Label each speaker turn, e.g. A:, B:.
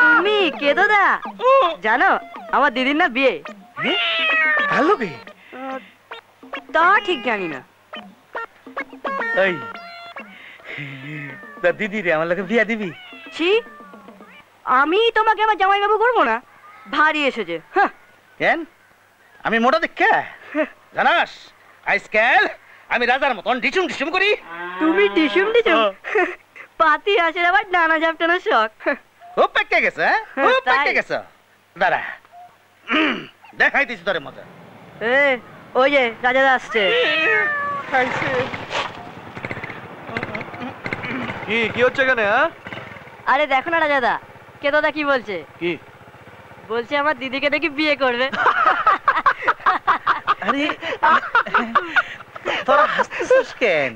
A: তুমি কেদোদা জানো আমার দিদির না বিয়ে।
B: ভালো কি
A: তা ঠিক জানি না।
B: এই তা দিদি রে আমার লোকে বিয়া দিবি?
A: ছি, আমি তোমাকে আমার জামাইবাবু করবো না? ভারী এসেছে।
B: কেন আমি মোটা দেখে জানাস আজকাল আমি রাজার মতন ডিসুম ডিসুম করি।
A: তুমি ডিসুম ডিসুম পাতি আসে আবার ডানা ঝাপটানোর শখ।
B: খুব পেকে গেছে, খুব পেকে গেছে। দাঁড়া দেখাইতেছি তোরে মজা।
A: ওই যে রাজাদা আসছে।
C: কি হচ্ছে এখানে?
A: আরে দেখো না রাজাদা, কেদোদা কি বলছে।
C: কি
A: বলছে আমার দিদিকে দেখি বিয়ে করবে।
B: আরে তোরা হাসতেছিস কেন?